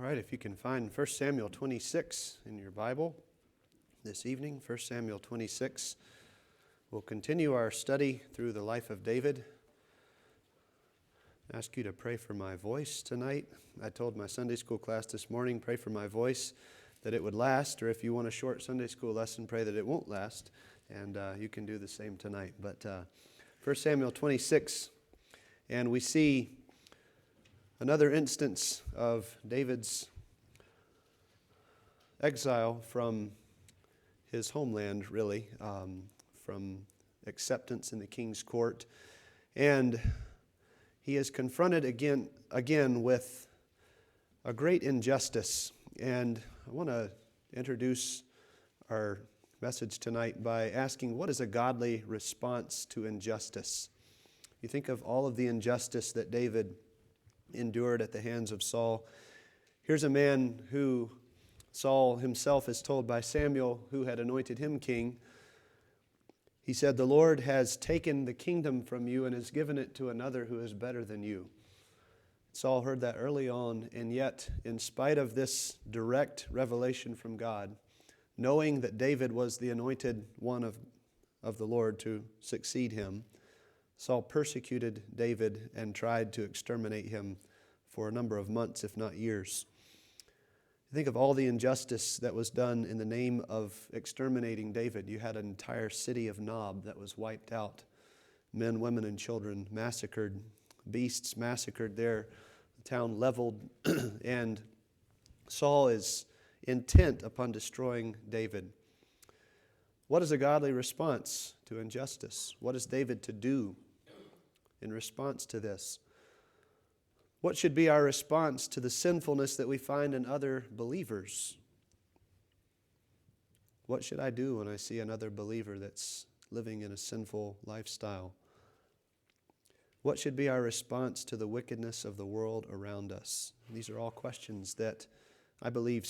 right, if you can find 1 Samuel 26 in your Bible this evening, 1 Samuel 26. We'll continue our study through the life of David. I ask you to pray for my voice tonight. I told my Sunday school class this morning, pray for my voice, that it would last, or if you want a short Sunday school lesson, pray that it won't last, and you can do the same tonight. But 1 Samuel 26, and we see another instance of David's exile from his homeland, really, from acceptance in the king's court. And he is confronted again with a great injustice. And I want to introduce our message tonight by asking, what is a godly response to injustice? You think of all of the injustice that David endured at the hands of Saul. Here's a man who Saul himself is told by Samuel, who had anointed him king. He said, "The Lord has taken the kingdom from you and has given it to another who is better than you." Saul heard that early on, and yet, in spite of this direct revelation from God, knowing that David was the anointed one of the Lord to succeed him, Saul persecuted David and tried to exterminate him for a number of months, if not years. Think of all the injustice that was done in the name of exterminating David. You had an entire city of Nob that was wiped out. Men, women, and children massacred. Beasts massacred there. The town leveled. And Saul is intent upon destroying David. What is a godly response to injustice? What is David to do in response to this? What should be our response to the sinfulness that we find in other believers? What should I do when I see another believer that's living in a sinful lifestyle? What should be our response to the wickedness of the world around us? These are all questions that I believe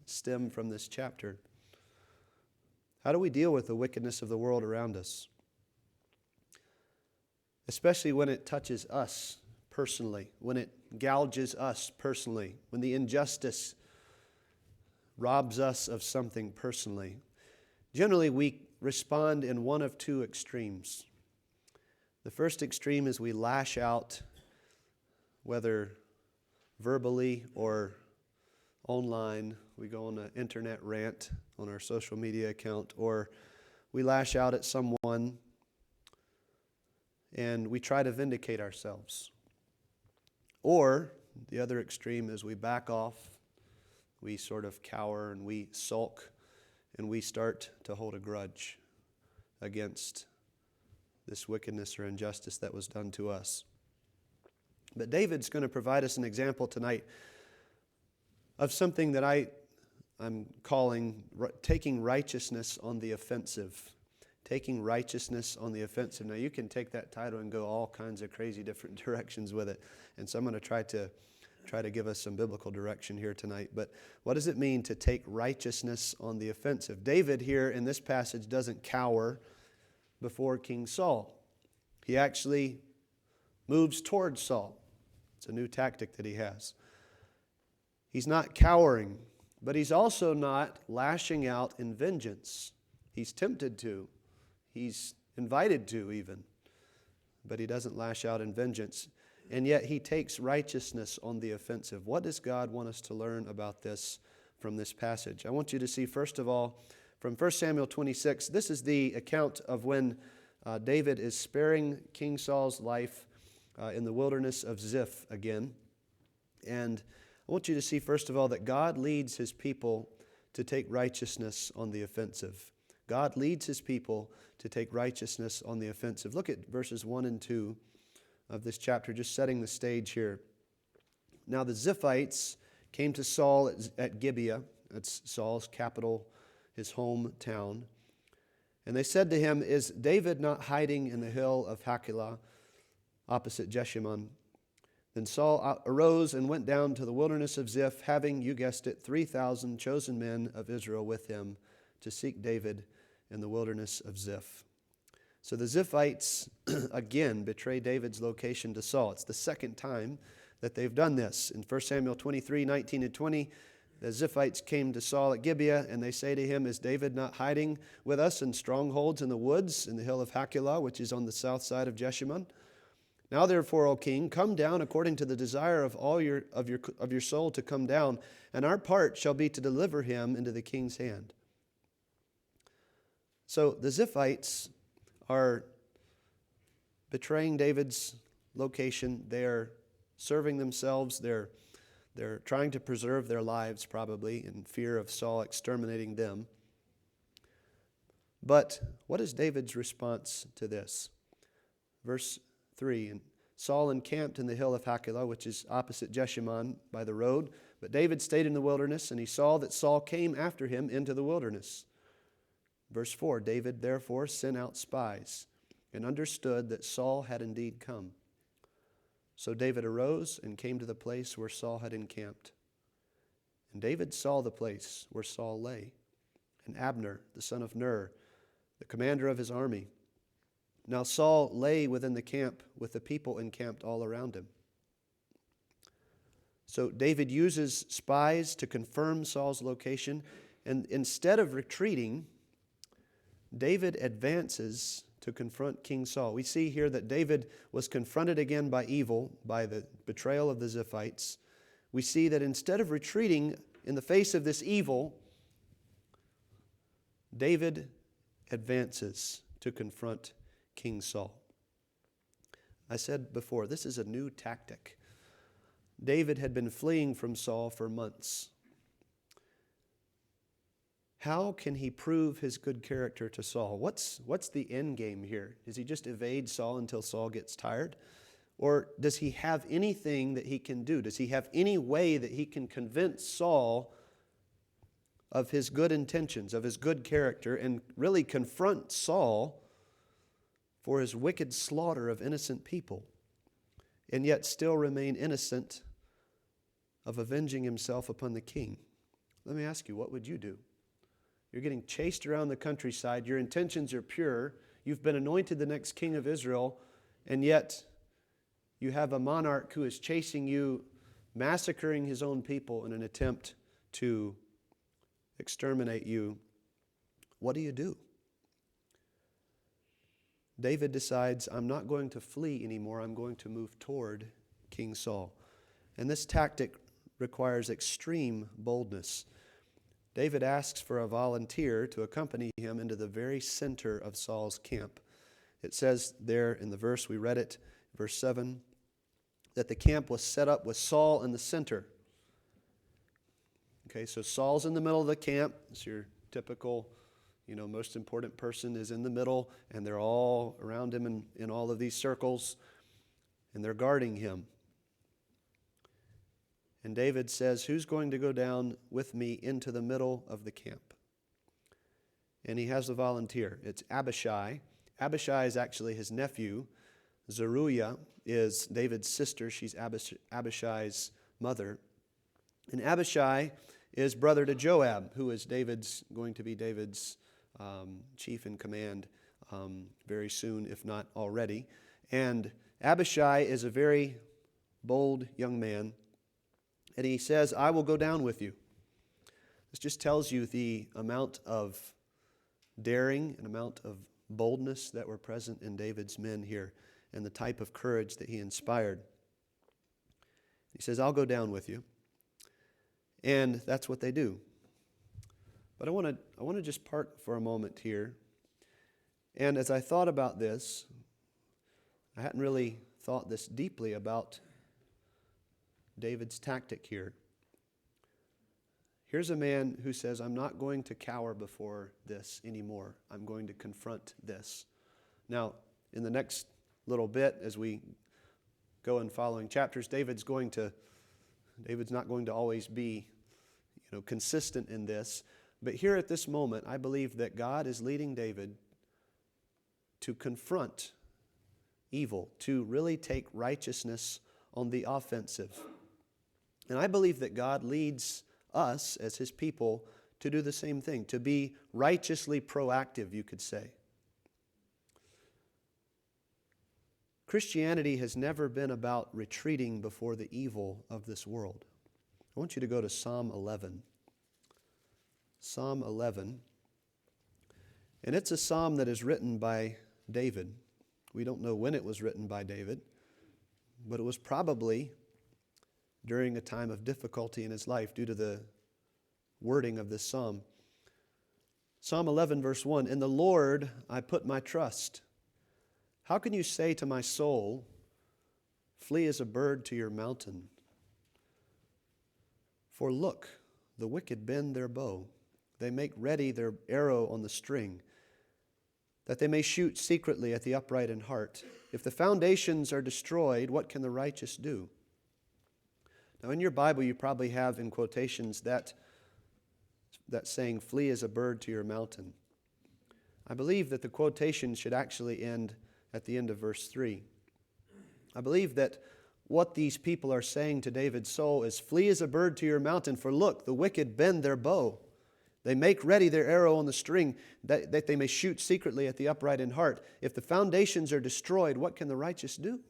stem from this chapter. How do we deal with the wickedness of the world around us? Especially when it touches us personally, when it gouges us personally, when the injustice robs us of something personally. Generally, we respond in one of two extremes. The first extreme is we lash out, whether verbally or online. We go on an internet rant on our social media account, or we lash out at someone and we try to vindicate ourselves. Or the other extreme is we back off, we sort of cower and we sulk, and we start to hold a grudge against this wickedness or injustice that was done to us. But David's going to provide us an example tonight of something that I'm calling taking righteousness on the offensive. Taking righteousness on the offensive. Now, you can take that title and go all kinds of crazy different directions with it. And so I'm going to try to give us some biblical direction here tonight. But what does it mean to take righteousness on the offensive? David here in this passage doesn't cower before King Saul. He actually moves towards Saul. It's a new tactic that he has. He's not cowering, but he's also not lashing out in vengeance. He's tempted to. He's invited to even, but he doesn't lash out in vengeance. And yet he takes righteousness on the offensive. What does God want us to learn about this from this passage? I want you to see, first of all, from 1 Samuel 26, this is the account of when David is sparing King Saul's life in the wilderness of Ziph again. And I want you to see, first of all, that God leads his people to take righteousness on the offensive. God leads his people to take righteousness on the offensive. Look at verses 1 and 2 of this chapter, just setting the stage here. Now the Ziphites came to Saul at Gibeah, that's Saul's capital, his hometown. And they said to him, "Is David not hiding in the hill of Hachilah, opposite Jeshimon?" Then Saul arose and went down to the wilderness of Ziph, having, you guessed it, 3,000 chosen men of Israel with him to seek David in the wilderness of Ziph. So the Ziphites again betray David's location to Saul. It's the second time that they've done this. In 1 Samuel 23, 19 and 20, the Ziphites came to Saul at Gibeah, and they say to him, "Is David not hiding with us in strongholds in the woods, in the hill of Hachilah, which is on the south side of Jeshimon? Now therefore, O king, come down according to the desire of all your soul to come down, and our part shall be to deliver him into the king's hand." So the Ziphites are betraying David's location. They are serving themselves. They're trying to preserve their lives, probably, in fear of Saul exterminating them. But what is David's response to this? Verse 3, "And Saul encamped in the hill of Hachilah, which is opposite Jeshimon by the road. But David stayed in the wilderness, and he saw that Saul came after him into the wilderness." Verse 4, "David therefore sent out spies, and understood that Saul had indeed come. So David arose and came to the place where Saul had encamped. And David saw the place where Saul lay, and Abner, the son of Ner, the commander of his army. Now Saul lay within the camp with the people encamped all around him." So David uses spies to confirm Saul's location, and instead of retreating, David advances to confront King Saul. We see here that David was confronted again by evil, by the betrayal of the Ziphites. We see that instead of retreating in the face of this evil, David advances to confront King Saul. I said before, this is a new tactic. David had been fleeing from Saul for months. How can he prove his good character to Saul? What's the end game here? Does he just evade Saul until Saul gets tired? Or does he have anything that he can do? Does he have any way that he can convince Saul of his good intentions, of his good character, and really confront Saul for his wicked slaughter of innocent people, and yet still remain innocent of avenging himself upon the king? Let me ask you, what would you do? You're getting chased around the countryside. Your intentions are pure. You've been anointed the next king of Israel, and yet you have a monarch who is chasing you, massacring his own people in an attempt to exterminate you. What do you do? David decides, I'm not going to flee anymore. I'm going to move toward King Saul. And this tactic requires extreme boldness. David asks for a volunteer to accompany him into the very center of Saul's camp. It says there in the verse, we read it, verse 7, that the camp was set up with Saul in the center. Okay, so Saul's in the middle of the camp. It's your typical, most important person is in the middle, and they're all around him in all of these circles, and they're guarding him. And David says, who's going to go down with me into the middle of the camp? And he has a volunteer. It's Abishai. Abishai is actually his nephew. Zeruiah is David's sister. She's Abishai's mother. And Abishai is brother to Joab, who is going to be David's chief in command very soon, if not already. And Abishai is a very bold young man. And he says, I will go down with you. This just tells you the amount of daring and amount of boldness that were present in David's men here and the type of courage that he inspired. He says, I'll go down with you. And that's what they do. But I want to just park for a moment here. And as I thought about this, I hadn't really thought this deeply about David's tactic here. Here's a man who says, I'm not going to cower before this anymore. I'm going to confront this. Now, in the next little bit, as we go in following chapters, David's not going to always be, consistent in this. But here at this moment, I believe that God is leading David to confront evil, to really take righteousness on the offensive. And I believe that God leads us as His people to do the same thing, to be righteously proactive, you could say. Christianity has never been about retreating before the evil of this world. I want you to go to Psalm 11. Psalm 11. And it's a psalm that is written by David. We don't know when it was written by David, but it was probably during a time of difficulty in his life due to the wording of this psalm. Psalm 11, verse 1, "In the Lord I put my trust. How can you say to my soul, flee as a bird to your mountain? For look, the wicked bend their bow. They make ready their arrow on the string, that they may shoot secretly at the upright in heart. If the foundations are destroyed, what can the righteous do?" Now in your Bible you probably have in quotations that saying, "Flee as a bird to your mountain." I believe that the quotation should actually end at the end of verse 3. I believe that what these people are saying to David's soul is, "Flee as a bird to your mountain, for look, the wicked bend their bow. They make ready their arrow on the string, that they may shoot secretly at the upright in heart. If the foundations are destroyed, what can the righteous do?"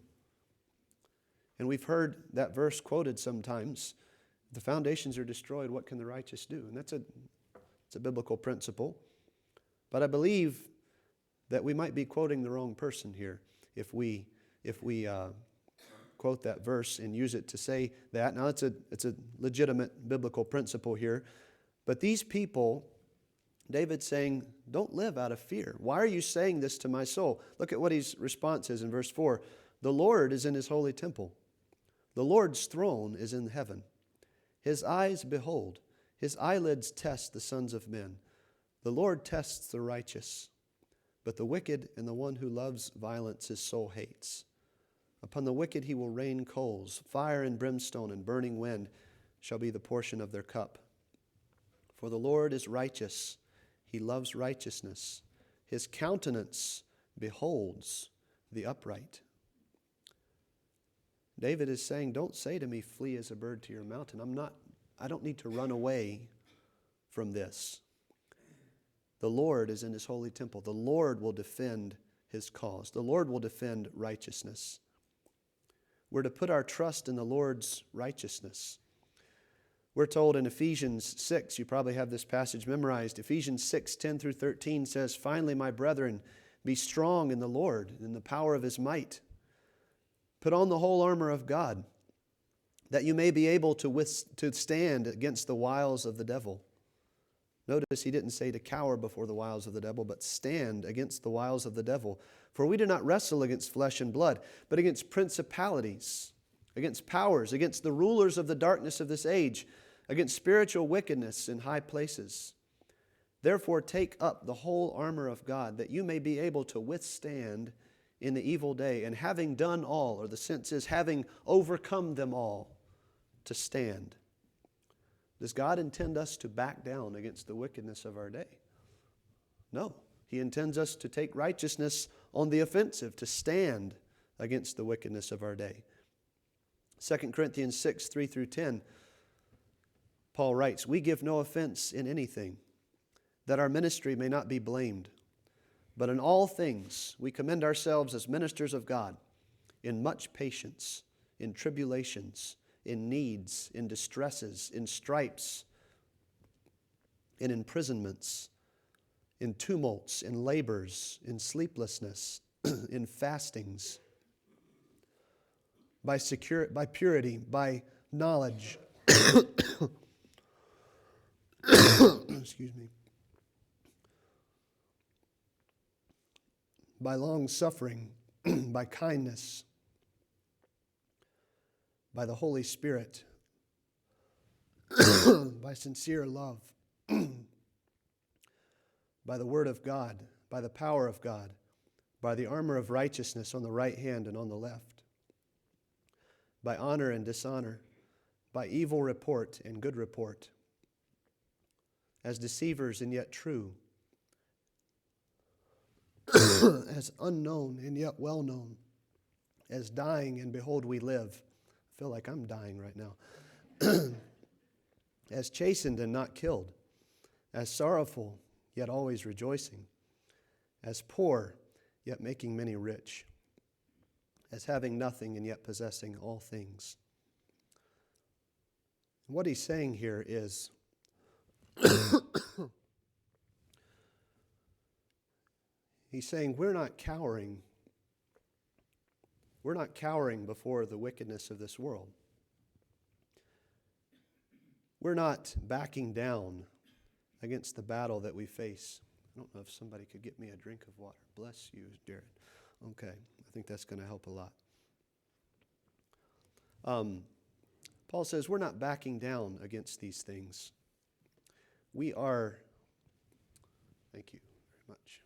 And we've heard that verse quoted sometimes. If the foundations are destroyed, what can the righteous do? And it's a biblical principle. But I believe that we might be quoting the wrong person here if we quote that verse and use it to say that. Now, it's a legitimate biblical principle here. But these people, David's saying, don't live out of fear. Why are you saying this to my soul? Look at what his response is in verse 4. "The Lord is in his holy temple. The Lord's throne is in heaven. His eyes behold, his eyelids test the sons of men. The Lord tests the righteous, but the wicked and the one who loves violence his soul hates. Upon the wicked he will rain coals, fire and brimstone and burning wind shall be the portion of their cup. For the Lord is righteous, he loves righteousness. His countenance beholds the upright." David is saying, don't say to me, "Flee as a bird to your mountain." I don't need to run away from this. The Lord is in his holy temple. The Lord will defend his cause. The Lord will defend righteousness. We're to put our trust in the Lord's righteousness. We're told in Ephesians 6, you probably have this passage memorized. Ephesians 6, 10 through 13 says, "Finally, my brethren, be strong in the Lord and in the power of his might. Put on the whole armor of God, that you may be able to stand against the wiles of the devil." Notice he didn't say to cower before the wiles of the devil, but stand against the wiles of the devil. "For we do not wrestle against flesh and blood, but against principalities, against powers, against the rulers of the darkness of this age, against spiritual wickedness in high places. Therefore take up the whole armor of God, that you may be able to withstand in the evil day, and having done all," or the sense is having overcome them all, "to stand." Does God intend us to back down against the wickedness of our day? No. He intends us to take righteousness on the offensive, to stand against the wickedness of our day. 2 Corinthians 6, 3 through 10, Paul writes, "We give no offense in anything, that our ministry may not be blamed. But in all things we commend ourselves as ministers of God, in much patience, in tribulations, in needs, in distresses, in stripes, in imprisonments, in tumults, in labors, in sleeplessness, in fastings, by purity, by knowledge." Excuse me. "By long suffering, by kindness, by the Holy Spirit, by sincere love, by the word of God, by the power of God, by the armor of righteousness on the right hand and on the left, by honor and dishonor, by evil report and good report, as deceivers and yet true, as unknown and yet well known, as dying and behold we live." I feel like I'm dying right now. "As chastened and not killed, as sorrowful yet always rejoicing, as poor yet making many rich, as having nothing and yet possessing all things. What he's saying here is he's saying we're not cowering. We're not cowering before the wickedness of this world. We're not backing down against the battle that we face. I don't know if somebody could get me a drink of water. Bless you, Jared. Okay, I think that's going to help a lot. Paul says we're not backing down against these things. We are, thank you very much.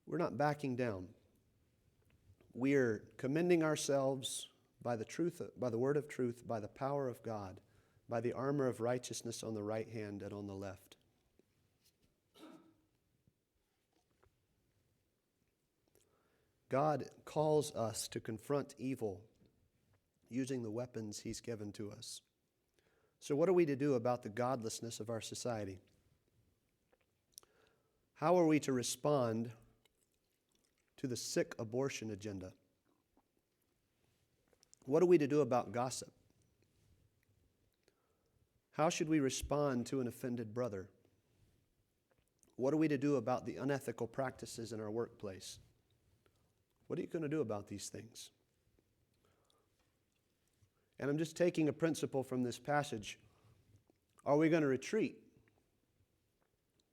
We're not backing down. We're commending ourselves by the truth, by the word of truth, by the power of God, by the armor of righteousness on the right hand and on the left. God calls us to confront evil using the weapons He's given to us. So what are we to do about the godlessness of our society? How are we to respond to the sick abortion agenda? What are we to do about gossip? How should we respond to an offended brother? What are we to do about the unethical practices in our workplace? What are you going to do about these things? And I'm just taking a principle from this passage. Are we going to retreat?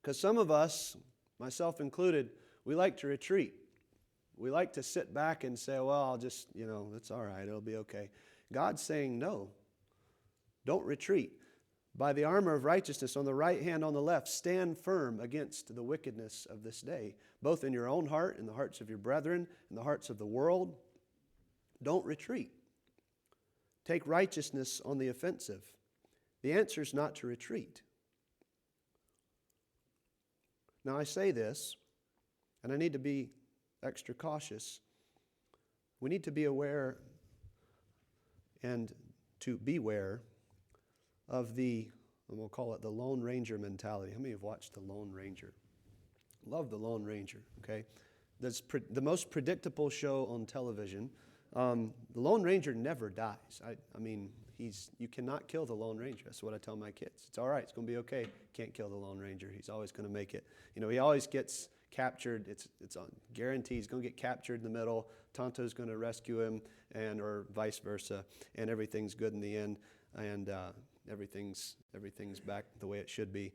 Because some of us, myself included, we like to retreat. We like to sit back and say, well, I'll just, it's all right, it'll be okay. God's saying, no, don't retreat. By the armor of righteousness on the right hand, on the left, stand firm against the wickedness of this day, both in your own heart, in the hearts of your brethren, in the hearts of the world. Don't retreat. Take righteousness on the offensive. The answer is not to retreat. Now, I say this, and I need to be extra cautious. We need to be aware and to beware of the, and we'll call it the Lone Ranger mentality. How many have watched The Lone Ranger? Love The Lone Ranger, okay? That's the most predictable show on television. The Lone Ranger never dies. I mean, you cannot kill the Lone Ranger. That's what I tell my kids. It's all right. It's going to be okay. Can't kill the Lone Ranger. He's always going to make it. He always gets captured. It's on guarantee. He's going to get captured in the middle. Tonto's going to rescue him, or vice versa. And everything's good in the end. And everything's back the way it should be.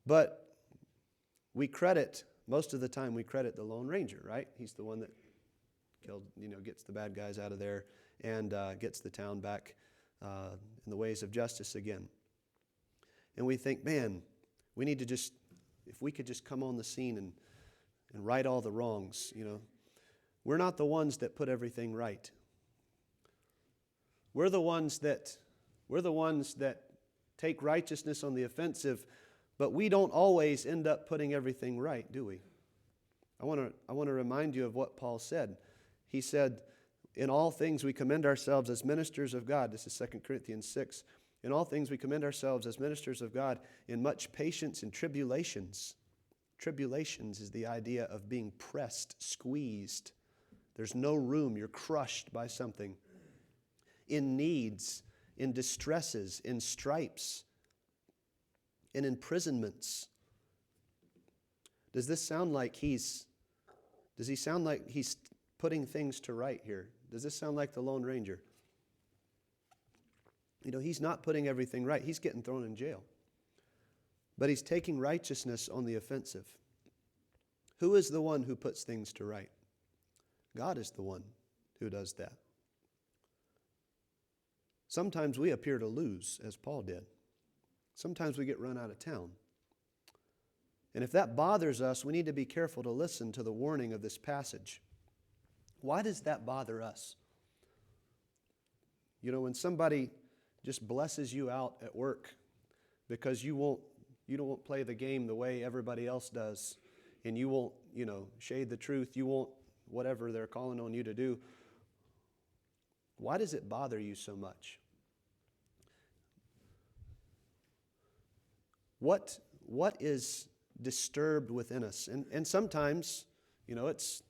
But most of the time we credit the Lone Ranger, right? He's the one that killed, gets the bad guys out of there and gets the town back in the ways of justice again. And we think, man, we need to if we could just come on the scene and right all the wrongs, We're not the ones that put everything right. We're the ones that take righteousness on the offensive, but we don't always end up putting everything right, do we? I want to remind you of what Paul said. He said, in all things we commend ourselves as ministers of God. This is 2 Corinthians 6. In all things we commend ourselves as ministers of God in much patience and tribulations. Tribulations is the idea of being pressed, squeezed. There's no room. You're crushed by something. In needs, in distresses, in stripes, in imprisonments. Does he sound like he's putting things to right here? Does this sound like the Lone Ranger? He's not putting everything right. He's getting thrown in jail. But he's taking righteousness on the offensive. Who is the one who puts things to right? God is the one who does that. Sometimes we appear to lose, as Paul did. Sometimes we get run out of town. And if that bothers us, we need to be careful to listen to the warning of this passage. Why does that bother us? When somebody just blesses you out at work because you don't play the game the way everybody else does, and you won't, shade the truth, you won't whatever they're calling on you to do. Why does it bother you so much? What is disturbed within us? And sometimes, it's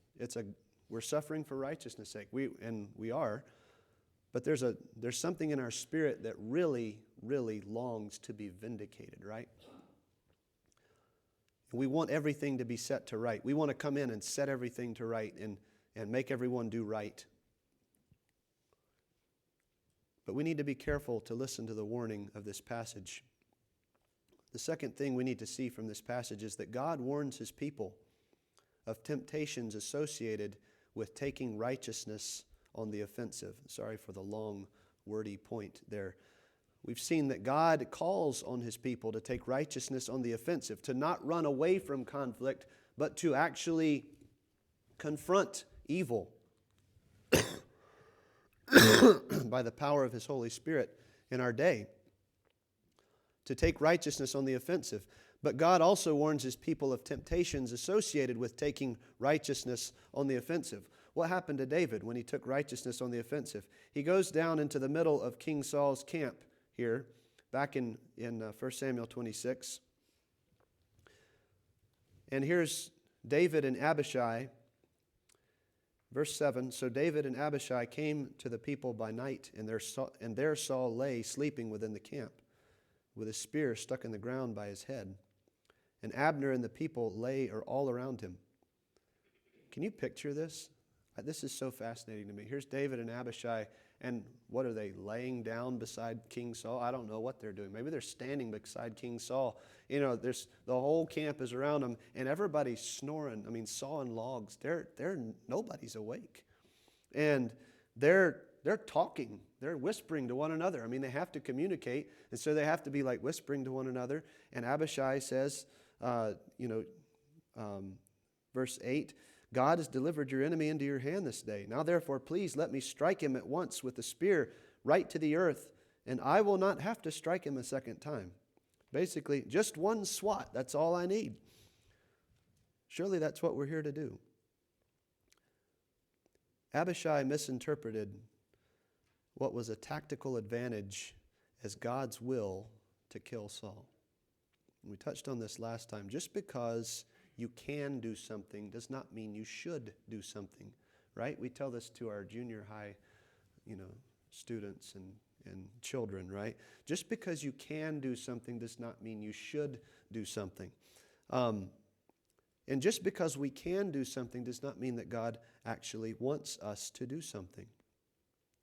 we're suffering for righteousness' sake. We are. But there's something in our spirit that really, really longs to be vindicated, right? We want everything to be set to right. We want to come in and set everything to right and make everyone do right. But we need to be careful to listen to the warning of this passage. The second thing we need to see from this passage is that God warns His people of temptations associated with taking righteousness on the offensive. Sorry for the long, wordy point there. We've seen that God calls on His people to take righteousness on the offensive, to not run away from conflict, but to actually confront evil by the power of His Holy Spirit in our day, to take righteousness on the offensive. But God also warns His people of temptations associated with taking righteousness on the offensive. What happened to David when he took righteousness on the offensive? He goes down into the middle of King Saul's camp here, back in 1 Samuel 26. And here's David and Abishai. Verse 7, so David and Abishai came to the people by night, and there Saul lay sleeping within the camp, with his spear stuck in the ground by his head. And Abner and the people lay all around him. Can you picture this? This is so fascinating to me. Here's David and Abishai, and what are they, laying down beside King Saul? I don't know what they're doing. Maybe they're standing beside King Saul. You know, the whole camp is around them, and everybody's snoring. I mean, sawing logs. Nobody's awake. And they're talking. They're whispering to one another. I mean, they have to communicate, and so they have to be like whispering to one another. And Abishai says, verse 8, God has delivered your enemy into your hand this day. Now therefore, please let me strike him at once with the spear right to the earth, and I will not have to strike him a second time. Basically, just one swat. That's all I need. Surely that's what we're here to do. Abishai misinterpreted what was a tactical advantage as God's will to kill Saul. We touched on this last time. Just because you can do something does not mean you should do something, right? We tell this to our junior high, students and children, right? Just because you can do something does not mean you should do something. And just because we can do something does not mean that God actually wants us to do something.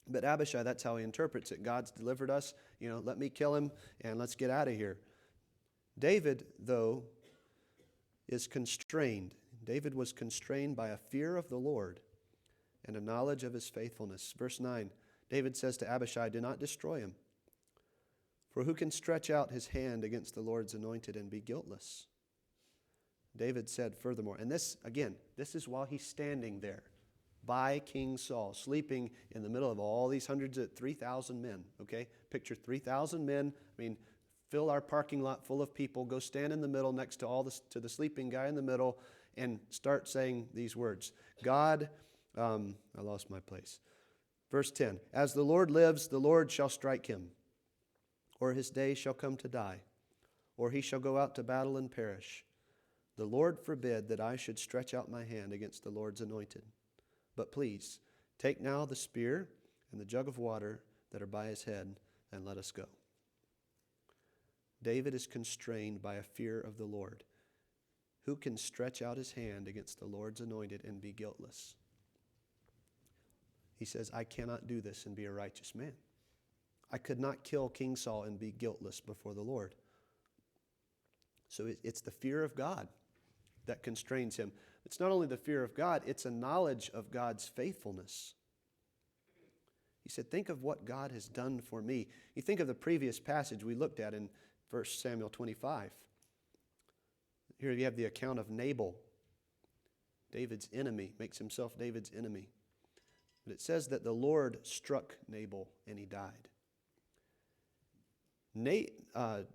But Abishai, that's how he interprets it. God's delivered us, let me kill him and let's get out of here. David, though, is constrained. David was constrained by a fear of the Lord and a knowledge of His faithfulness. Verse 9, David says to Abishai, do not destroy him. For who can stretch out his hand against the Lord's anointed and be guiltless? David said furthermore, and this is while he's standing there by King Saul, sleeping in the middle of all these 3,000 men, okay? Picture 3,000 men. I mean, fill our parking lot full of people, go stand in the middle next to the sleeping guy in the middle and start saying these words. God, I lost my place. Verse 10, as the Lord lives, the Lord shall strike him, or his day shall come to die, or he shall go out to battle and perish. The Lord forbid that I should stretch out my hand against the Lord's anointed. But please, take now the spear and the jug of water that are by his head, and let us go. David is constrained by a fear of the Lord. Who can stretch out his hand against the Lord's anointed and be guiltless? He says, I cannot do this and be a righteous man. I could not kill King Saul and be guiltless before the Lord. So it's the fear of God that constrains him. It's not only the fear of God, it's a knowledge of God's faithfulness. He said, think of what God has done for me. You think of the previous passage we looked at in 1 Samuel 25. Here you have the account of Nabal, David's enemy, makes himself David's enemy. But it says that the Lord struck Nabal and he died.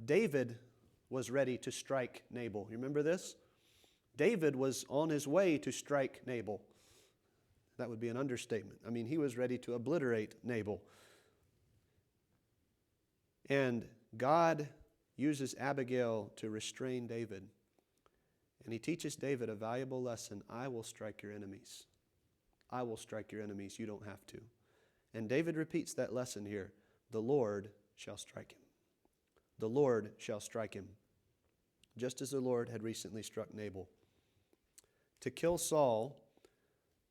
David was ready to strike Nabal. You remember this? David was on his way to strike Nabal. That would be an understatement. I mean, he was ready to obliterate Nabal. And God uses Abigail to restrain David. And he teaches David a valuable lesson. I will strike your enemies. I will strike your enemies. You don't have to. And David repeats that lesson here. The Lord shall strike him. The Lord shall strike him. Just as the Lord had recently struck Nabal. To kill Saul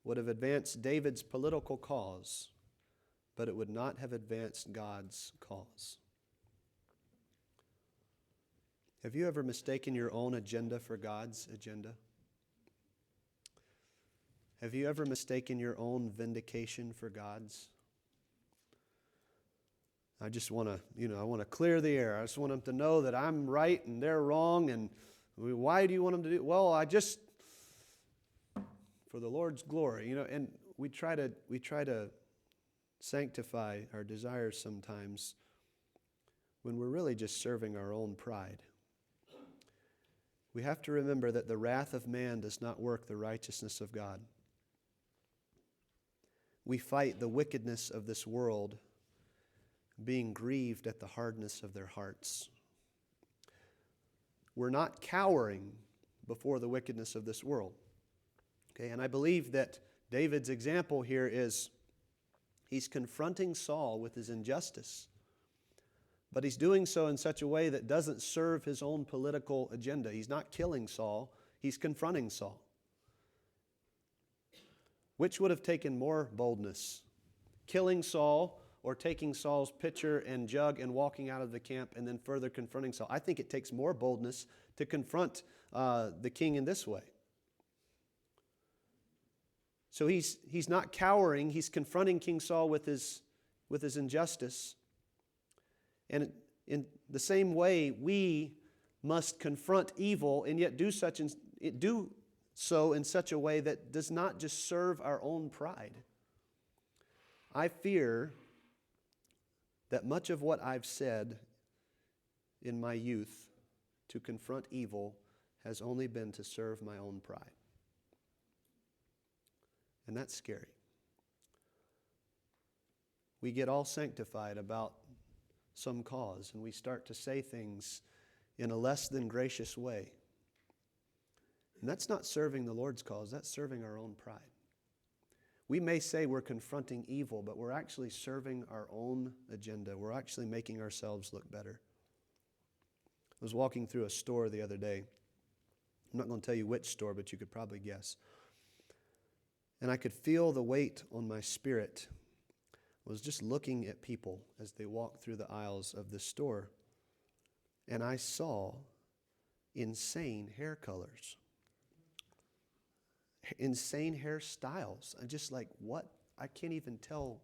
would have advanced David's political cause, but it would not have advanced God's cause. Have you ever mistaken your own agenda for God's agenda? Have you ever mistaken your own vindication for God's? I just want to, I want to clear the air. I just want them to know that I'm right and they're wrong. And why do you want them to do it? Well, for the Lord's glory, and we try to sanctify our desires sometimes when we're really just serving our own pride. We have to remember that the wrath of man does not work the righteousness of God. We fight the wickedness of this world, being grieved at the hardness of their hearts. We're not cowering before the wickedness of this world. Okay, and I believe that David's example here is he's confronting Saul with his injustice, but he's doing so in such a way that doesn't serve his own political agenda. He's not killing Saul, he's confronting Saul. Which would have taken more boldness? Killing Saul or taking Saul's pitcher and jug and walking out of the camp and then further confronting Saul? I think it takes more boldness to confront the king in this way. So he's not cowering, he's confronting King Saul with his injustice. And in the same way, we must confront evil and yet do so in such a way that does not just serve our own pride. I fear that much of what I've said in my youth to confront evil has only been to serve my own pride. And that's scary. We get all sanctified about some cause and we start to say things in a less than gracious way. And that's not serving the Lord's cause, that's serving our own pride. We may say we're confronting evil, but we're actually serving our own agenda. We're actually making ourselves look better. I was walking through a store the other day. I'm not going to tell you which store, but you could probably guess. And I could feel the weight on my spirit. I was just looking at people as they walked through the aisles of the store. And I saw insane hair colors. Insane hairstyles. I'm just like, what? I can't even tell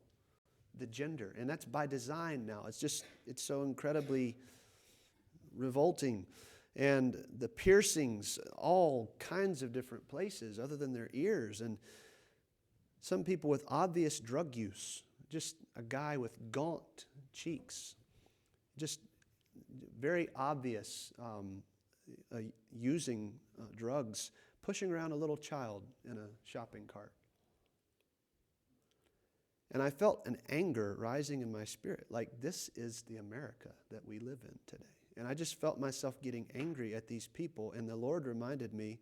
the gender. And that's by design now. It's so incredibly revolting. And the piercings, all kinds of different places other than their ears. And some people with obvious drug use. Just a guy with gaunt cheeks. Just very obvious using drugs, pushing around a little child in a shopping cart. And I felt an anger rising in my spirit, like this is the America that we live in today. And I just felt myself getting angry at these people, and the Lord reminded me,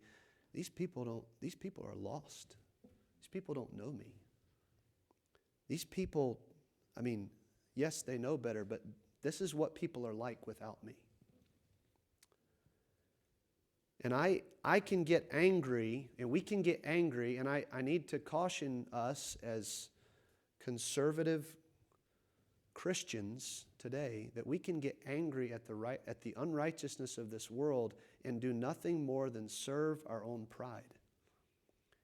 these people are lost. These people don't know me. These people, yes, they know better, but this is what people are like without me. And I can get angry, and we can get angry, and I need to caution us as conservative Christians today that we can get angry at the unrighteousness of this world and do nothing more than serve our own pride.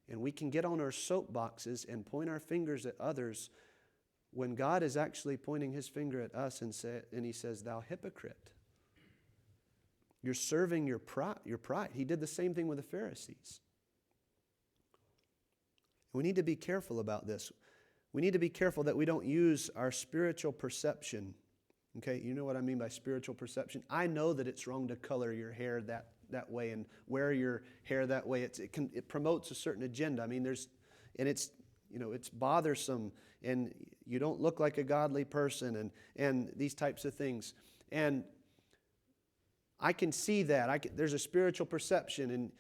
And we can get on our soapboxes and point our fingers at others when God is actually pointing His finger at us and He says, "Thou hypocrite." You're serving your pride. He did the same thing with the Pharisees. We need to be careful about this. We need to be careful that we don't use our spiritual perception. Okay, you know what I mean by spiritual perception? I know that it's wrong to color your hair that way and wear your hair that way. It promotes a certain agenda. It's bothersome, and you don't look like a godly person, and these types of things. And I can see that. There's a spiritual perception, and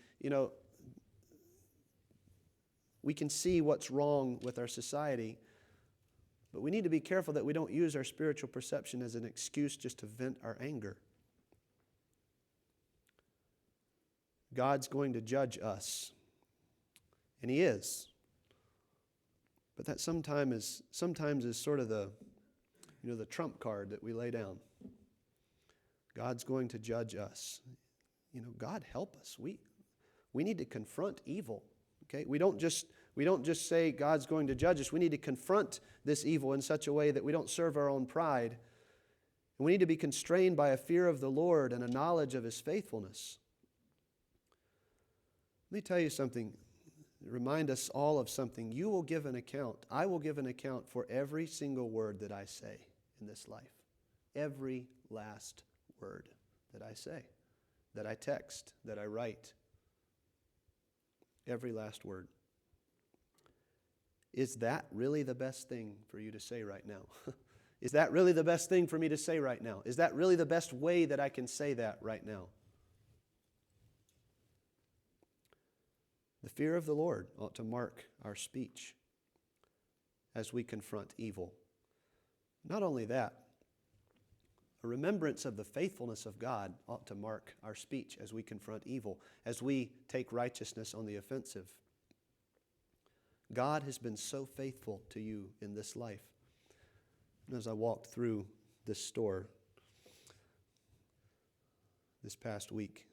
We can see what's wrong with our society, but we need to be careful that we don't use our spiritual perception as an excuse just to vent our anger. God's going to judge us, and He is. But that sometimes is sort of the trump card that we lay down. God's going to judge us. God help us. We need to confront evil. Okay? We don't just say God's going to judge us. We need to confront this evil in such a way that we don't serve our own pride. And we need to be constrained by a fear of the Lord and a knowledge of His faithfulness. Let me tell you something. Remind us all of something. You will give an account. I will give an account for every single word that I say in this life. Every last word that I say, that I text, that I write. Every last word. Is that really the best thing for you to say right now? Is that really the best thing for me to say right now? Is that really the best way that I can say that right now? The fear of the Lord ought to mark our speech as we confront evil. Not only that, a remembrance of the faithfulness of God ought to mark our speech as we confront evil, as we take righteousness on the offensive. God has been so faithful to you in this life. And as I walked through this store this past week,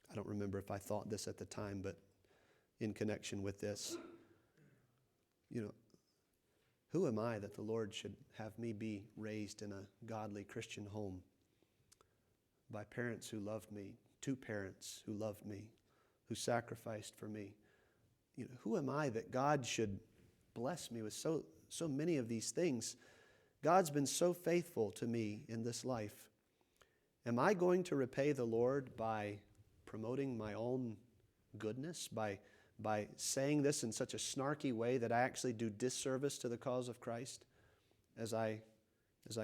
I don't remember if I thought this at the time, but in connection with this, who am I that the Lord should have me be raised in a godly Christian home by parents who loved me, two parents who loved me, who sacrificed for me? Who am I that God should bless me with so many of these things? God's been so faithful to me in this life. Am I going to repay the Lord by promoting my own goodness, by saying this in such a snarky way that I actually do disservice to the cause of Christ as I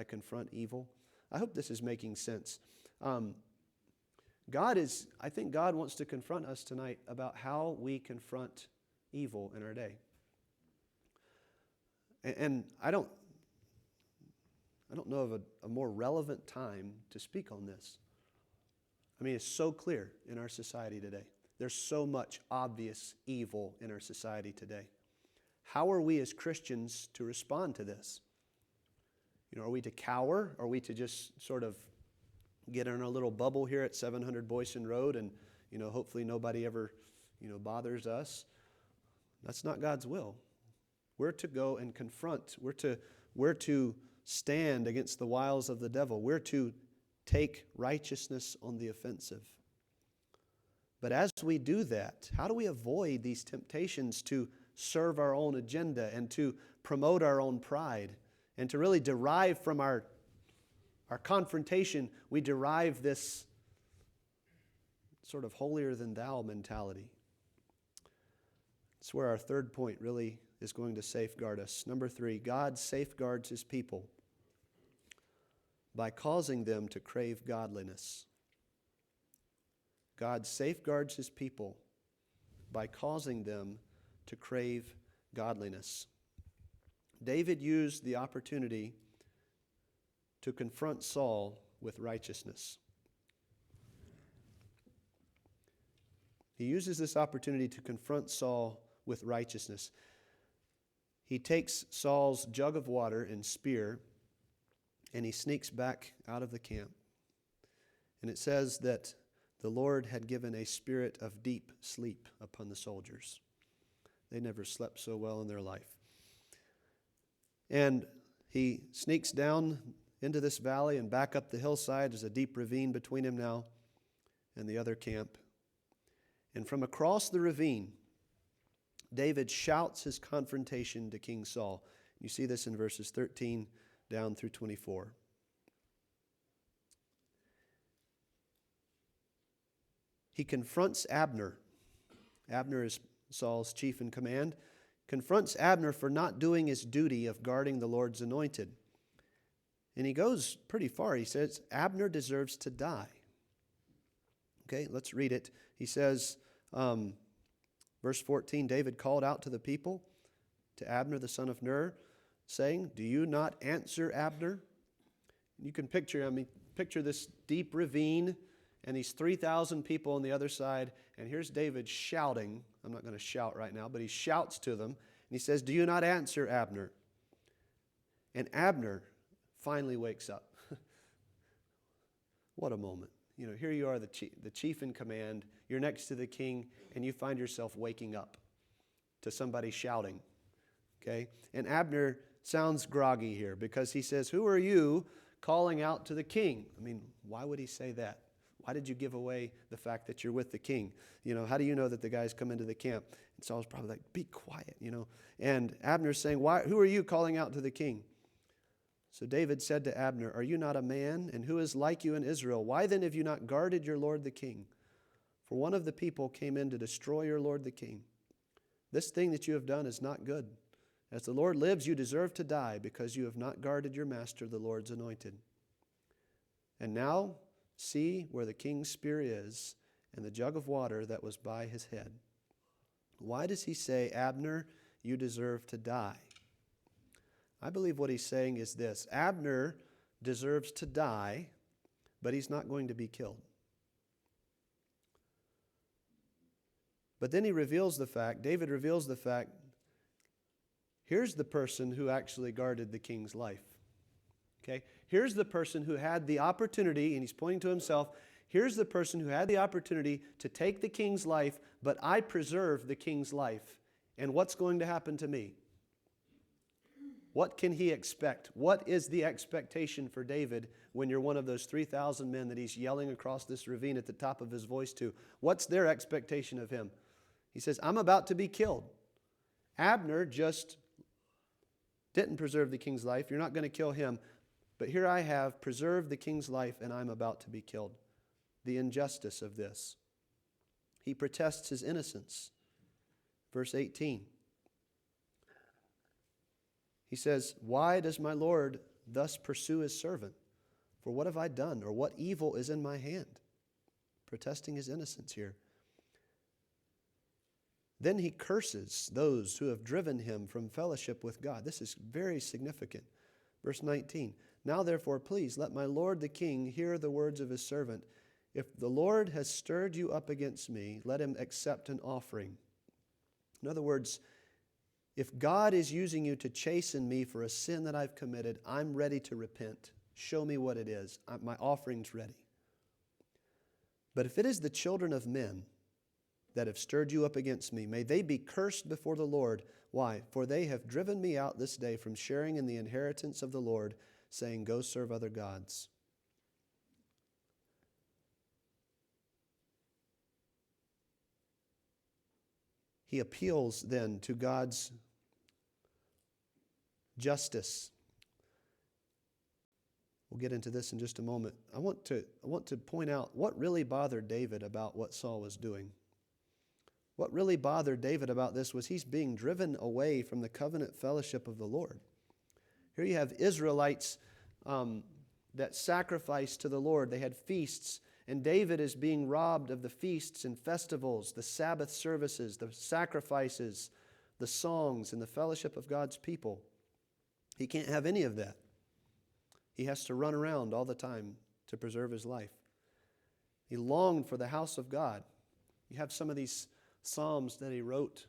confront evil? I hope this is making sense. I think God wants to confront us tonight about how we confront evil in our day. And I don't know of a more relevant time to speak on this. I mean, it's so clear in our society today. There's so much obvious evil in our society today. How are we as Christians to respond to this? Are we to cower? Are we to just sort of get in our little bubble here at 700 Boyson Road and, hopefully nobody ever, bothers us? That's not God's will. We're to go and confront. We're to stand against the wiles of the devil. We're to take righteousness on the offensive. But as we do that, how do we avoid these temptations to serve our own agenda and to promote our own pride and to really derive from our confrontation, we derive this sort of holier-than-thou mentality? That's where our third point really is going to safeguard us. Number 3, God safeguards His people by causing them to crave godliness. God safeguards His people by causing them to crave godliness. David used the opportunity to confront Saul with righteousness. He uses this opportunity to confront Saul with righteousness. He takes Saul's jug of water and spear, and he sneaks back out of the camp. And it says that the Lord had given a spirit of deep sleep upon the soldiers. They never slept so well in their life. And he sneaks down into this valley and back up the hillside. There's a deep ravine between him now and the other camp. And from across the ravine, David shouts his confrontation to King Saul. You see this in verses 13 down through 24. He confronts Abner. Abner is Saul's chief in command. Confronts Abner for not doing his duty of guarding the Lord's anointed. And he goes pretty far. He says, Abner deserves to die. Okay, let's read it. He says, Verse 14, David called out to the people, to Abner the son of Ner, saying, "Do you not answer, Abner?" You can picture this deep ravine and these 3,000 people on the other side, and here's David shouting. I'm not going to shout right now, but he shouts to them, and he says, "Do you not answer, Abner?" And Abner finally wakes up. What a moment. Here you are, the chief in command. You're next to the king, and you find yourself waking up to somebody shouting. Okay? And Abner sounds groggy here because he says, "Who are you calling out to the king?" I mean, why would he say that? Why did you give away the fact that you're with the king? How do you know that the guys come into the camp? And Saul's probably like, "Be quiet," And Abner's saying, "Who are you calling out to the king?" So David said to Abner, "Are you not a man? And who is like you in Israel? Why then have you not guarded your lord the king? For one of the people came in to destroy your lord the king. This thing that you have done is not good. As the Lord lives, you deserve to die because you have not guarded your master, the Lord's anointed. And now see where the king's spear is and the jug of water that was by his head. Why does he say, 'Abner, you deserve to die'?" I believe what he's saying is this: Abner deserves to die, but he's not going to be killed. But then David reveals the fact, here's the person who actually guarded the king's life. Okay? Here's the person who had the opportunity, and he's pointing to himself, here's the person who had the opportunity to take the king's life, but I preserved the king's life. And what's going to happen to me? What can he expect? What is the expectation for David when you're one of those 3,000 men that he's yelling across this ravine at the top of his voice to? What's their expectation of him? He says, "I'm about to be killed." Abner just didn't preserve the king's life. You're not going to kill him. But here I have preserved the king's life, and I'm about to be killed. The injustice of this. He protests his innocence. Verse 18. He says, "Why does my Lord thus pursue his servant? For what have I done, or what evil is in my hand?" Protesting his innocence here. Then he curses those who have driven him from fellowship with God. This is very significant. Verse 19. "Now therefore, please, let my Lord the king hear the words of his servant. If the Lord has stirred you up against me, let him accept an offering." In other words, if God is using you to chasten me for a sin that I've committed, I'm ready to repent. Show me what it is. My offering's ready. But if it is the children of men that have stirred you up against me, may they be cursed before the Lord. Why? For they have driven me out this day from sharing in the inheritance of the Lord, saying, 'Go serve other gods.'" He appeals then to God's justice. We'll get into this in just a moment. I want to point out what really bothered David about what Saul was doing. What really bothered David about this was he's being driven away from the covenant fellowship of the Lord. Here you have Israelites that sacrificed to the Lord. They had feasts, and David is being robbed of the feasts and festivals, the Sabbath services, the sacrifices, the songs, and the fellowship of God's people. He can't have any of that. He has to run around all the time to preserve his life. He longed for the house of God. You have some of these psalms that he wrote.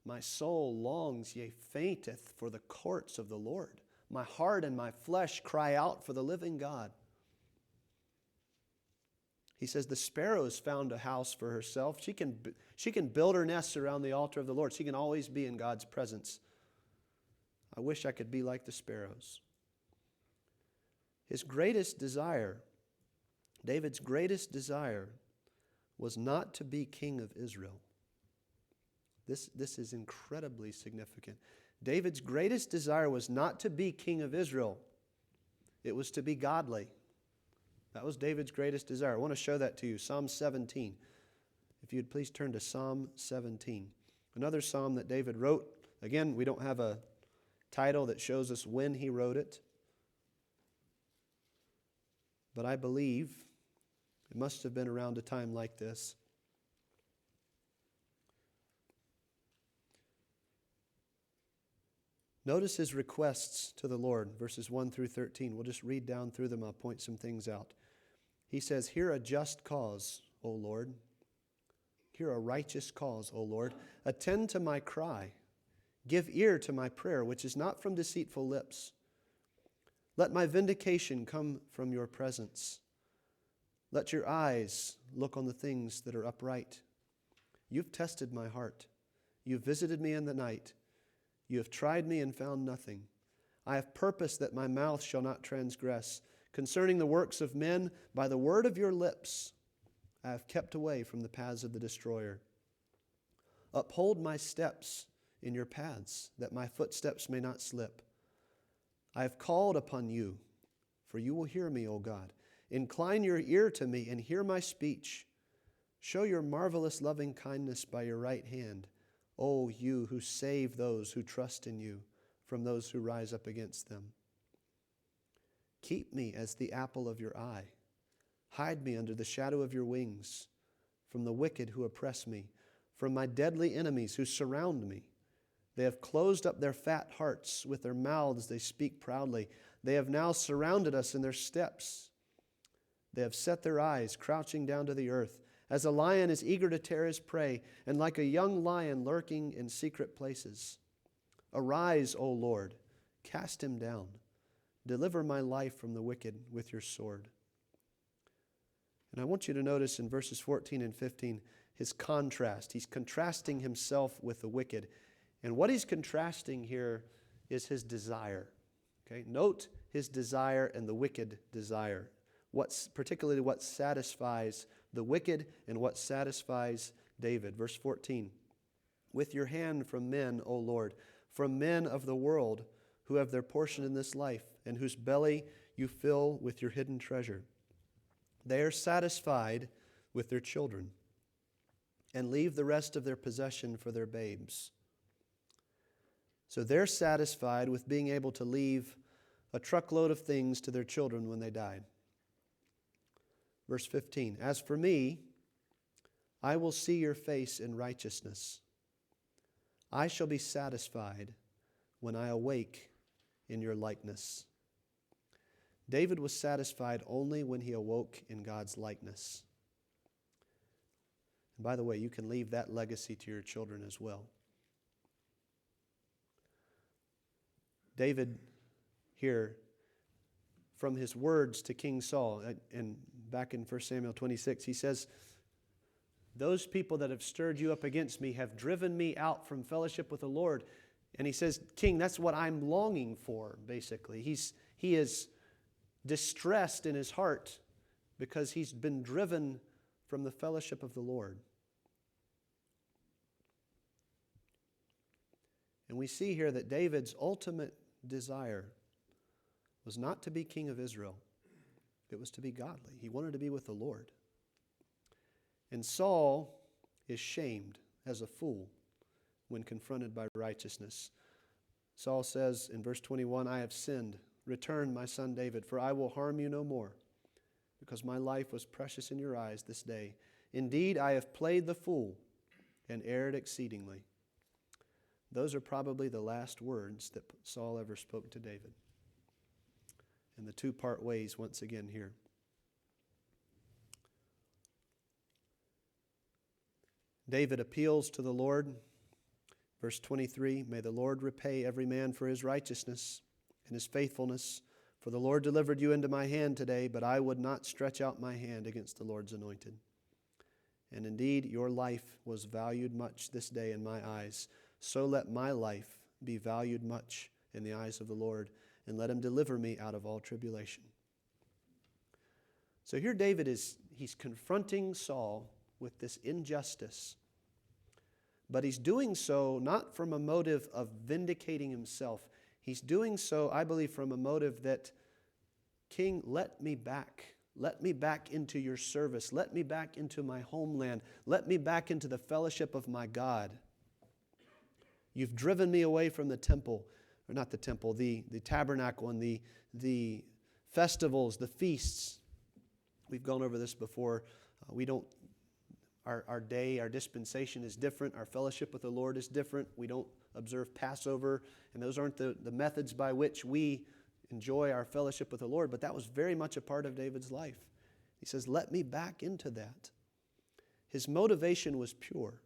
"My soul longs, yea, fainteth for the courts of the Lord. My heart and my flesh cry out for the living God." He says the sparrows found a house for herself. She can build her nests around the altar of the Lord. She can always be in God's presence. I wish I could be like the sparrows. His greatest desire, David's greatest desire, was not to be king of Israel. This is incredibly significant. David's greatest desire was not to be king of Israel. It was to be godly. That was David's greatest desire. I want to show that to you. Psalm 17. If you'd please turn to Psalm 17. Another psalm that David wrote. Again, we don't have a title that shows us when he wrote it. But I believe it must have been around a time like this. Notice his requests to the Lord, verses 1 through 13. We'll just read down through them. I'll point some things out. He says, "Hear a just cause, O Lord. Hear a righteous cause, O Lord. Attend to my cry. Give ear to my prayer, which is not from deceitful lips. Let my vindication come from your presence. Let your eyes look on the things that are upright. You've tested my heart. You've visited me in the night. You have tried me and found nothing. I have purposed that my mouth shall not transgress. Concerning the works of men, by the word of your lips, I have kept away from the paths of the destroyer. Uphold my steps in your paths, that my footsteps may not slip. I have called upon you, for you will hear me, O God. Incline your ear to me and hear my speech. Show your marvelous loving kindness by your right hand, O you who save those who trust in you from those who rise up against them. Keep me as the apple of your eye. Hide me under the shadow of your wings, from the wicked who oppress me, from my deadly enemies who surround me. They have closed up their fat hearts. With their mouths they speak proudly. They have now surrounded us in their steps. They have set their eyes, crouching down to the earth, as a lion is eager to tear his prey, and like a young lion lurking in secret places. Arise, O Lord, cast him down. Deliver my life from the wicked with your sword." And I want you to notice in verses 14 and 15 his contrast. He's contrasting himself with the wicked. And what he's contrasting here is his desire. Okay? Note his desire and the wicked desire. Particularly what satisfies the wicked and what satisfies David. Verse 14, "With your hand from men, O Lord, from men of the world who have their portion in this life, and whose belly you fill with your hidden treasure. They are satisfied with their children, and leave the rest of their possession for their babes." So they're satisfied with being able to leave a truckload of things to their children when they died. Verse 15, "As for me, I will see your face in righteousness. I shall be satisfied when I awake in your likeness." David was satisfied only when he awoke in God's likeness. And by the way, you can leave that legacy to your children as well. David here, from his words to King Saul, and back in 1 Samuel 26, he says, "Those people that have stirred you up against me have driven me out from fellowship with the Lord." And he says, "King, that's what I'm longing for," basically. He is distressed in his heart because he's been driven from the fellowship of the Lord. And we see here that David's ultimate desire was not to be king of Israel. It was to be godly. He wanted to be with the Lord. And Saul is shamed as a fool when confronted by righteousness. Saul says in verse 21, "I have sinned. Return, my son David, for I will harm you no more, because my life was precious in your eyes this day. Indeed, I have played the fool and erred exceedingly." Those are probably the last words that Saul ever spoke to David. And the two part ways once again here. David appeals to the Lord. Verse 23, "May the Lord repay every man for his righteousness and his faithfulness. For the Lord delivered you into my hand today, but I would not stretch out my hand against the Lord's anointed. And indeed, your life was valued much this day in my eyes. So let my life be valued much in the eyes of the Lord, and let him deliver me out of all tribulation." So here David he's confronting Saul with this injustice. But he's doing so not from a motive of vindicating himself. He's doing so, I believe, from a motive that, "King, let me back. Let me back into your service. Let me back into my homeland. Let me back into the fellowship of my God. You've driven me away from the temple," or not the temple, the tabernacle and the festivals, the feasts. We've gone over this before. Our day, our dispensation is different. Our fellowship with the Lord is different. We don't observe Passover, and those aren't the methods by which we enjoy our fellowship with the Lord, but that was very much a part of David's life. He says, let me back into that. His motivation was pure.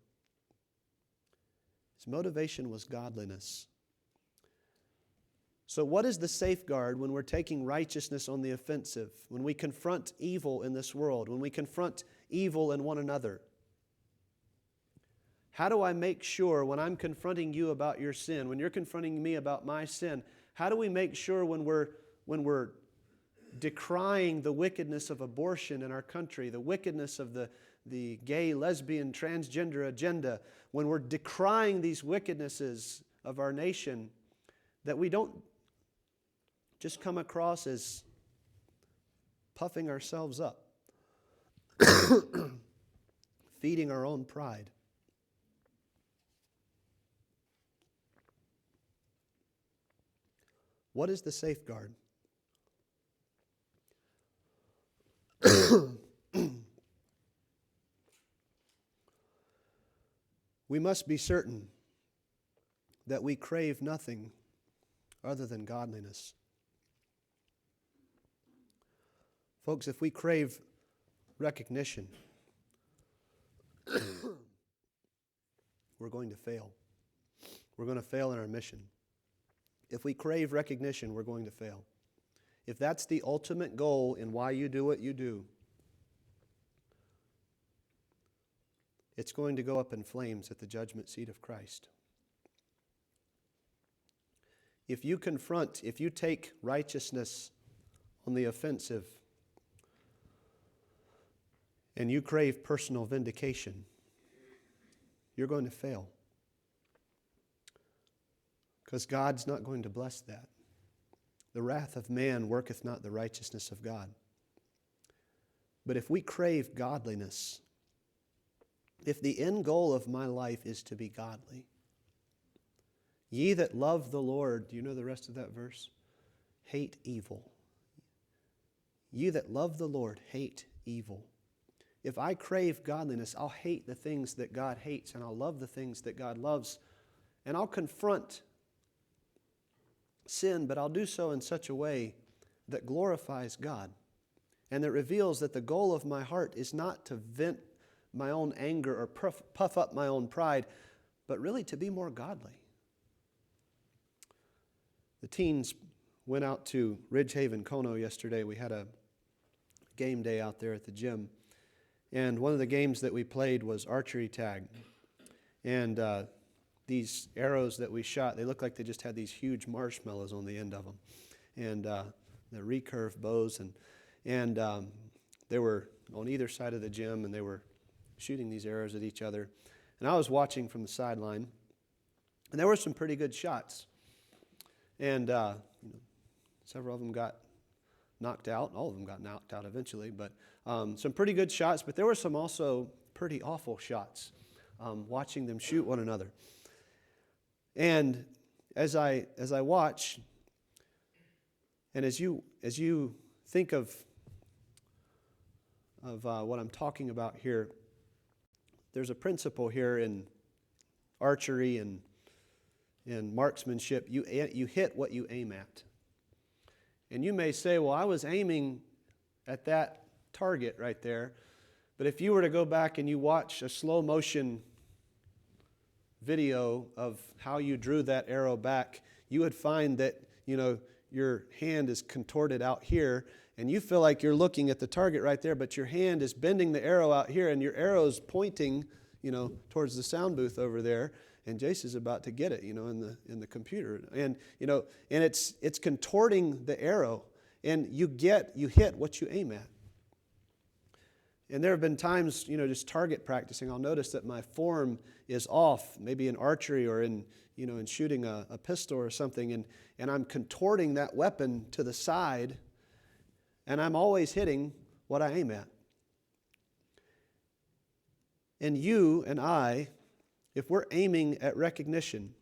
His motivation was godliness. So what is the safeguard when we're taking righteousness on the offensive, when we confront evil in this world, when we confront evil in one another? How do I make sure when I'm confronting you about your sin, when you're confronting me about my sin, how do we make sure when we're decrying the wickedness of abortion in our country, the wickedness of the gay, lesbian, transgender agenda, when we're decrying these wickednesses of our nation, that we don't just come across as puffing ourselves up, feeding our own pride? What is the safeguard? We must be certain that we crave nothing other than godliness. Folks, if we crave recognition, we're going to fail. We're going to fail in our mission. If we crave recognition, we're going to fail. If that's the ultimate goal in why you do what you do, it's going to go up in flames at the judgment seat of Christ. If you take righteousness on the offensive, and you crave personal vindication, you're going to fail. Because God's not going to bless that. The wrath of man worketh not the righteousness of God. But if we crave godliness, if the end goal of my life is to be godly, ye that love the Lord, do you know the rest of that verse? Hate evil. Ye that love the Lord, hate evil. If I crave godliness, I'll hate the things that God hates, and I'll love the things that God loves, and I'll confront sin, but I'll do so in such a way that glorifies God and that reveals that the goal of my heart is not to vent my own anger or puff up my own pride, but really to be more godly. The teens went out to Ridgehaven, Kono yesterday. We had a game day out there at the gym, and one of the games that we played was archery tag. And these arrows that we shot, they looked like they just had these huge marshmallows on the end of them. And the recurve bows. And they were on either side of the gym, and they were shooting these arrows at each other. And I was watching from the sideline. And there were some pretty good shots. And several of them got knocked out. All of them got knocked out eventually. But some pretty good shots. But there were some also pretty awful shots, watching them shoot one another. And as I watch, and as you think of what I'm talking about here, there's a principle here in archery and marksmanship. You hit what you aim at. And you may say, well, I was aiming at that target right there. But if you were to go back and you watch a slow motion video of how you drew that arrow back, you would find that, your hand is contorted out here, and you feel like you're looking at the target right there, but your hand is bending the arrow out here, and your arrow's pointing, towards the sound booth over there, and Jace is about to get it, in the computer. And it's contorting the arrow, and you hit what you aim at. And there have been times, just target practicing, I'll notice that my form is off, maybe in archery or in shooting a pistol or something, and I'm contorting that weapon to the side, and I'm always hitting what I aim at. And you and I, if we're aiming at recognition,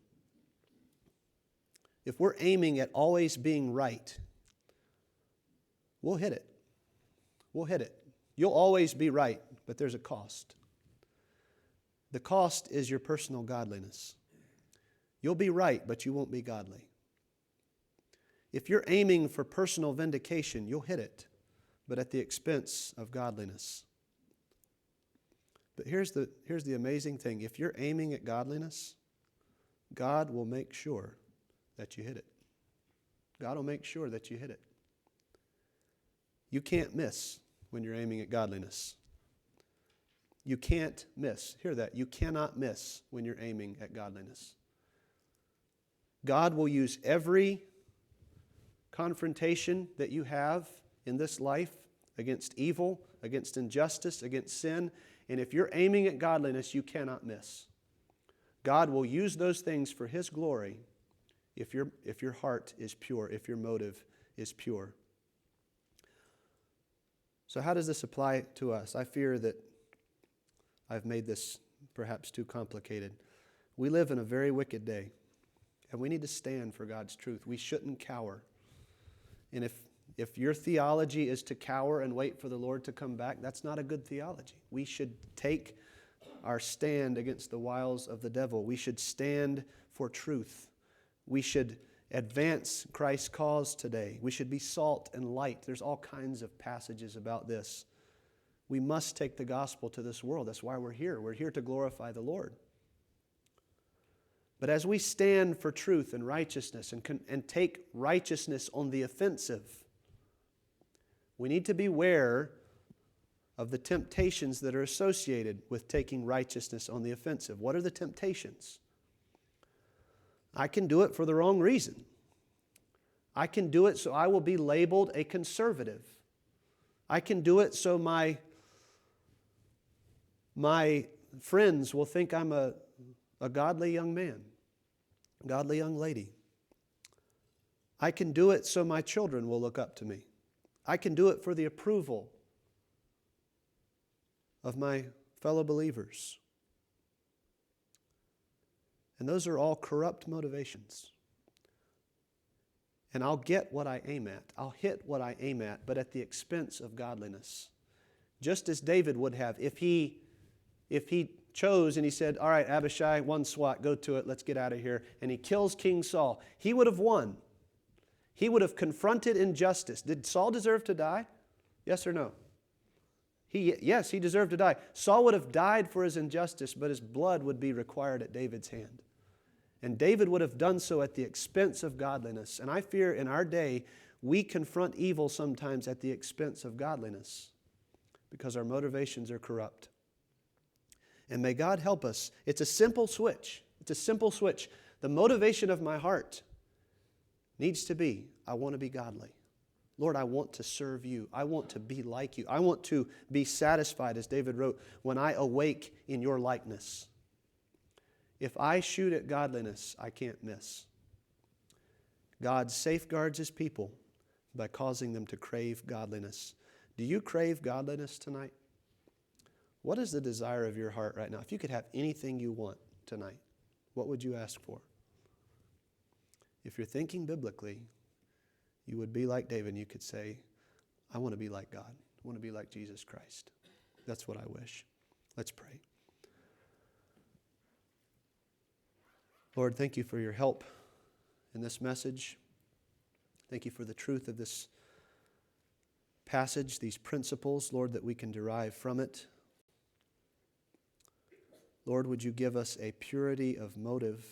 if we're aiming at always being right, we'll hit it. We'll hit it. You'll always be right, but there's a cost. The cost is your personal godliness. You'll be right, but you won't be godly. If you're aiming for personal vindication, you'll hit it, but at the expense of godliness. But here's the amazing thing. If you're aiming at godliness, God will make sure that you hit it. God will make sure that you hit it. You can't miss when you're aiming at godliness. You can't miss. Hear that. You cannot miss when you're aiming at godliness. God will use every confrontation that you have in this life against evil, against injustice, against sin, and if you're aiming at godliness, you cannot miss. God will use those things for His glory if your heart is pure, if your motive is pure. So how does this apply to us? I fear that I've made this perhaps too complicated. We live in a very wicked day, and we need to stand for God's truth. We shouldn't cower. And if your theology is to cower and wait for the Lord to come back, that's not a good theology. We should take our stand against the wiles of the devil. We should stand for truth. We should advance Christ's cause today. We should be salt and light. There's all kinds of passages about this. We must take the gospel to this world. That's why we're here. We're here to glorify the Lord. But as we stand for truth and righteousness and take righteousness on the offensive, we need to beware of the temptations that are associated with taking righteousness on the offensive. What are the temptations? I can do it for the wrong reason. I can do it so I will be labeled a conservative. I can do it so my friends will think I'm a godly young man, a godly young lady. I can do it so my children will look up to me. I can do it for the approval of my fellow believers. And those are all corrupt motivations. And I'll get what I aim at. I'll hit what I aim at, but at the expense of godliness. Just as David would have if he chose and he said, all right, Abishai, one swat, go to it, let's get out of here. And he kills King Saul. He would have won. He would have confronted injustice. Did Saul deserve to die? Yes or no? Yes, he deserved to die. Saul would have died for his injustice, but his blood would be required at David's hand. And David would have done so at the expense of godliness. And I fear in our day, we confront evil sometimes at the expense of godliness because our motivations are corrupt. And may God help us. It's a simple switch. It's a simple switch. The motivation of my heart needs to be, I want to be godly. Lord, I want to serve you. I want to be like you. I want to be satisfied, as David wrote, when I awake in your likeness. If I shoot at godliness, I can't miss. God safeguards His people by causing them to crave godliness. Do you crave godliness tonight? What is the desire of your heart right now? If you could have anything you want tonight, what would you ask for? If you're thinking biblically, you would be like David and you could say, I want to be like God. I want to be like Jesus Christ. That's what I wish. Let's pray. Lord, thank you for your help in this message. Thank you for the truth of this passage, these principles, Lord, that we can derive from it. Lord, would you give us a purity of motive,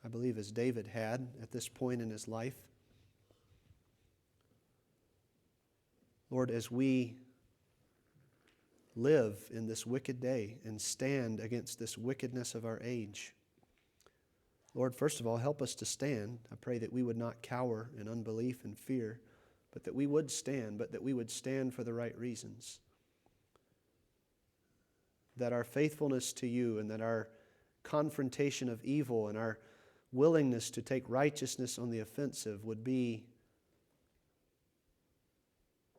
I believe as David had at this point in his life. Lord, as we live in this wicked day and stand against this wickedness of our age, Lord, first of all, help us to stand. I pray that we would not cower in unbelief and fear, but that we would stand, but that we would stand for the right reasons. That our faithfulness to you and that our confrontation of evil and our willingness to take righteousness on the offensive would be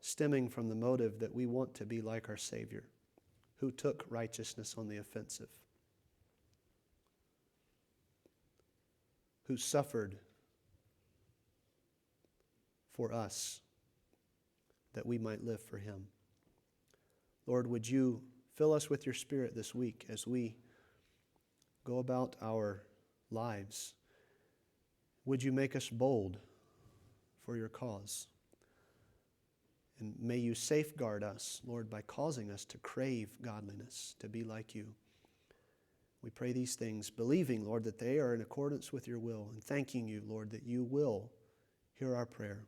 stemming from the motive that we want to be like our Savior, who took righteousness on the offensive, who suffered for us that we might live for Him. Lord, would you Fill us with your Spirit this week as we go about our lives. Would you make us bold for your cause? And may you safeguard us, Lord, by causing us to crave godliness, to be like you. We pray these things, believing, Lord, that they are in accordance with your will, and thanking you, Lord, that you will hear our prayer.